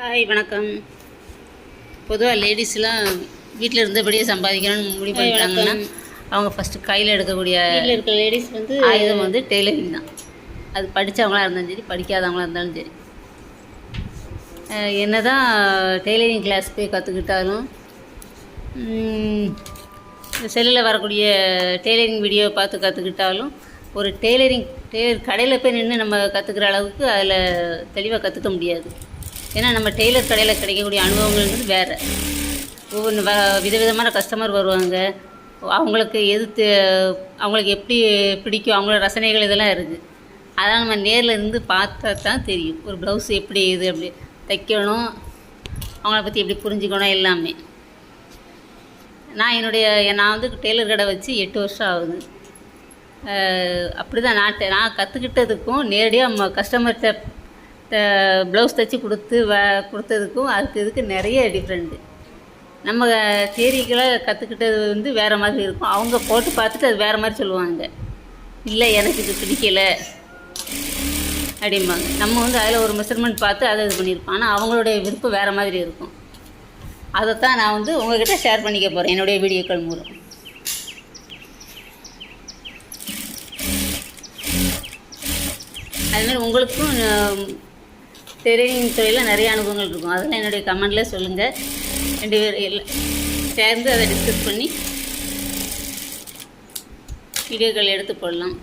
Hi வணக்கம். பொதுவாக லேடிஸ்லாம் வீட்டில் இருந்தபடியே சம்பாதிக்கணும்னு முடிவு பண்ணிட்டாங்கன்னா அவங்க ஃபஸ்ட்டு கையில் எடுக்கக்கூடிய வீட்டில் இருக்கிற லேடிஸ் ஆயுதம் டெய்லரிங் தான். அது படித்தவங்களாக இருந்தாலும் சரி, படிக்காதவங்களாக இருந்தாலும் சரி. என்ன தான் டெய்லரிங் கிளாஸ் போய் கற்றுக்கிட்டாலும் செல்லில் வரக்கூடிய டெய்லரிங் வீடியோ பார்த்து கற்றுக்கிட்டாலும் ஒரு டெய்லர் கடையில் போய் நின்று நம்ம கற்றுக்கிற அளவுக்கு அதில் தெளிவாக கற்றுக்க முடியாது. ஏன்னா நம்ம டெய்லர் கடையில் கிடைக்கக்கூடிய அனுபவங்கள்ன்றது வேறு. ஒவ்வொன்று விதவிதமான கஸ்டமர் வருவாங்க. அவங்களுக்கு அவங்களுக்கு எப்படி பிடிக்கும், அவங்களோட ரசனைகள் இதெல்லாம் இருக்குது. அதெல்லாம் நம்ம நேரில் இருந்து பார்த்தா தான் தெரியும். ஒரு ப்ளவுஸ் எப்படி அப்படி தைக்கணும், அவங்கள பற்றி எப்படி புரிஞ்சுக்கணும் எல்லாமே. நான் டெய்லர் கடை வச்சு 8 வருஷம் ஆகுது. அப்படி தான் நான் கற்றுக்கிட்டதுக்கும் நேரடியாக கஸ்டமர்கிட்ட ப்ளவுஸ் தைச்சி கொடுத்ததுக்கும் இதுக்கு நிறைய டிஃப்ரெண்ட்டு. நம்ம தியரிக்கலாக கற்றுக்கிட்டது வேறு மாதிரி இருக்கும். அவங்க போட்டு பார்த்துட்டு அது வேறு மாதிரி சொல்லுவாங்க. இல்லை எனக்கு இது பிடிக்கலை அப்படிம்பாங்க. நம்ம அதில் ஒரு மெஷர்மெண்ட் பார்த்து அதை இது பண்ணியிருப்போம். ஆனால் அவங்களுடைய விருப்பம் வேறு மாதிரி இருக்கும். அதைத்தான் நான் உங்கள்கிட்ட ஷேர் பண்ணிக்க போகிறேன் என்னுடைய வீடியோக்கள் மூலம். அதுமாதிரி உங்களுக்கும் டெய்லரிங் துறையில் நிறைய அனுபவங்கள் இருக்கும். அதெல்லாம் என்னுடைய கமெண்டில் சொல்லுங்கள். 2 பேர் எல்லாம் சேர்ந்து அதை டிஸ்கஸ் பண்ணி வீடியோக்கள் எடுத்து போடலாம்.